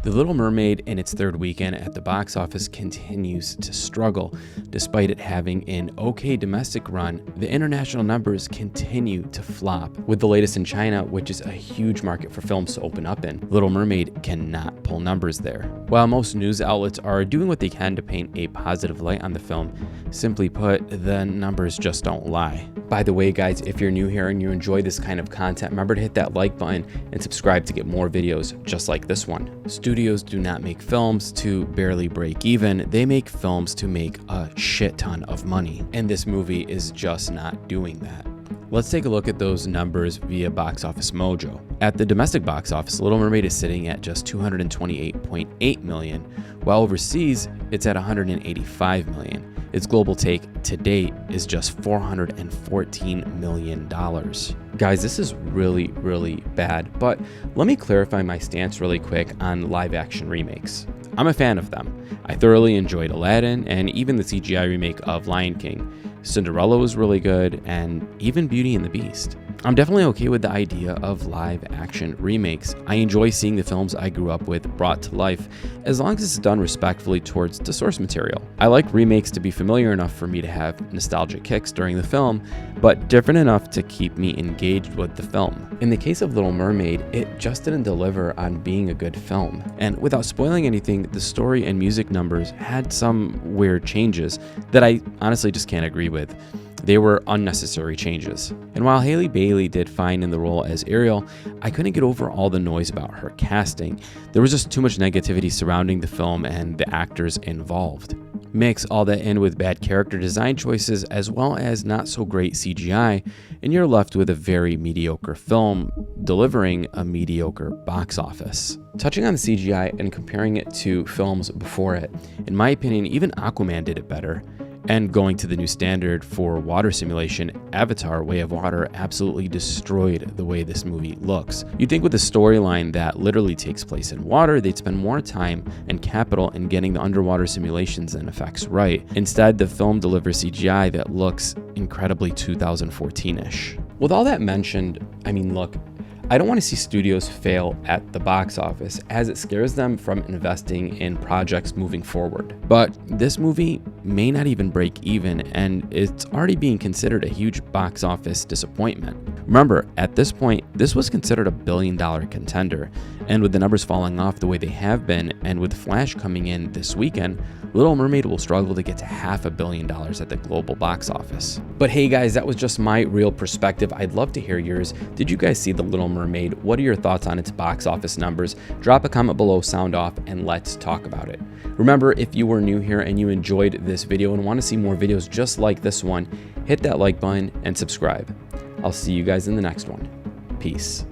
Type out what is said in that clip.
The Little Mermaid in its third weekend at the box office continues to struggle. Despite it having an okay domestic run, the international numbers continue to flop. With the latest in China, which is a huge market for films to open up in, Little Mermaid cannot pull numbers there. While most news outlets are doing what they can to paint a positive light on the film, simply put, the numbers just don't lie. By the way, guys, if you're new here and you enjoy this kind of content, remember to hit that like button and subscribe to get more videos just like this one. Studios do not make films to barely break even, they make films to make a shit ton of money. And this movie is just not doing that. Let's take a look at those numbers via Box Office Mojo. At the domestic box office, Little Mermaid is sitting at just $228.8 million, while overseas, it's at $185 million. Its global take to date is just $414 million. Guys, this is really, really bad, but let me clarify my stance really quick on live action remakes. I'm a fan of them. I thoroughly enjoyed Aladdin and even the CGI remake of Lion King. Cinderella was really good, and even Beauty and the Beast. I'm definitely okay with the idea of live action remakes. I enjoy seeing the films I grew up with brought to life, as long as it's done respectfully towards the source material. I like remakes to be familiar enough for me to have nostalgic kicks during the film, but different enough to keep me engaged with the film. In the case of Little Mermaid, it just didn't deliver on being a good film. And without spoiling anything, the story and music numbers had some weird changes that I honestly just can't agree with. They were unnecessary changes. And while Hailey Bailey did fine in the role as Ariel, I couldn't get over all the noise about her casting. There was just too much negativity surrounding the film and the actors involved. Mix all that in with bad character design choices as well as not so great CGI, and you're left with a very mediocre film delivering a mediocre box office. Touching on the CGI and comparing it to films before it, in my opinion, even Aquaman did it better. And going to the new standard for water simulation, Avatar: Way of Water absolutely destroyed the way this movie looks. You'd think with a storyline that literally takes place in water, they'd spend more time and capital in getting the underwater simulations and effects right. Instead, the film delivers CGI that looks incredibly 2014-ish. With all that mentioned, I mean, look, I don't want to see studios fail at the box office, as it scares them from investing in projects moving forward. But this movie may not even break even, and it's already being considered a huge box office disappointment. Remember, at this point, this was considered a billion-dollar contender, and with the numbers falling off the way they have been, and with Flash coming in this weekend, Little Mermaid will struggle to get to $500 million at the global box office. But hey guys, that was just my real perspective. I'd love to hear yours. Did you guys see The Little Mermaid? What are your thoughts on its box office numbers? Drop a comment below, sound off, and let's talk about it. Remember, if you were new here and you enjoyed this video and want to see more videos just like this one, hit that like button and subscribe. I'll see you guys in the next one. Peace.